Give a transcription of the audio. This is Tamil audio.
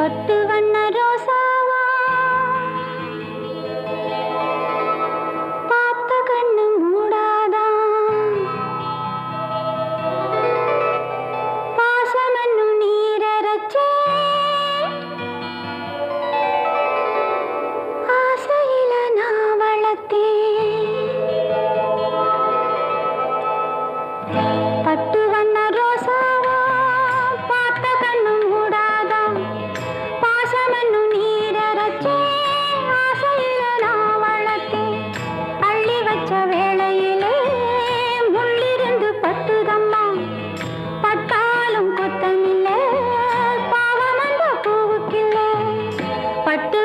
பட்டு வண்ண ரோசாவா பார்த்த கண்ணு மூடாதான் பாசம் என்னும் நீரச்சே ஆசையில நான் வளர்த்தேன் பட்டு வண்ண ரோசாவா பார்த்த கண்ணு மூடாதான் பாசம் என்னும் நீரச்சே ஆசையில நான் வளர்த்தேன் அள்ளி வச்ச வேளையிலே முள்ளிருந்து பட்டுதம்மா பட்டாலும் கொத்தமில்லை பாவம் அந்த பூவுக்கில்லை பட்டு